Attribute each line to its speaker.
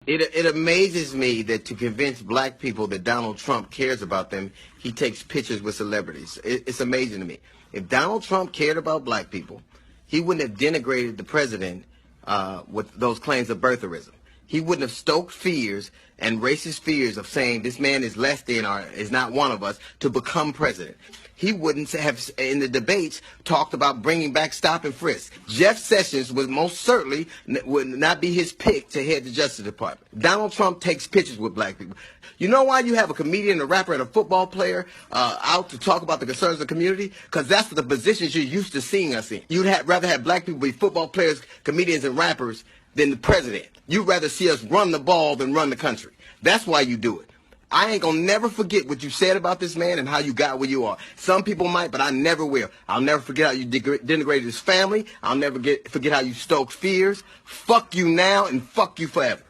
Speaker 1: It amazes me that to convince black people that Donald Trump cares about them, he takes pictures with celebrities. It's amazing to me. If Donald Trump cared about black people, he wouldn't have denigrated the president with those claims of birtherism. He wouldn't have stoked fears and racist fears of saying this man is less than or is not one of us to become president. He wouldn't have, in the debates, talked about bringing back stop and frisk. Jeff Sessions would most certainly would not be his pick to head the Justice Department. Donald Trump takes pictures with black people. You know why you have a comedian, a rapper, and a football player out to talk about the concerns of the community? Because that's the positions you're used to seeing us in. You'd rather have black people be football players, comedians, and rappers than the president. You'd rather see us run the ball than run the country. That's why you do it. I ain't gonna never forget what you said about this man and how you got where you are. Some people might, but I never will. I'll never forget how you denigrated his family. I'll never forget how you stoked fears. Fuck you now and fuck you forever.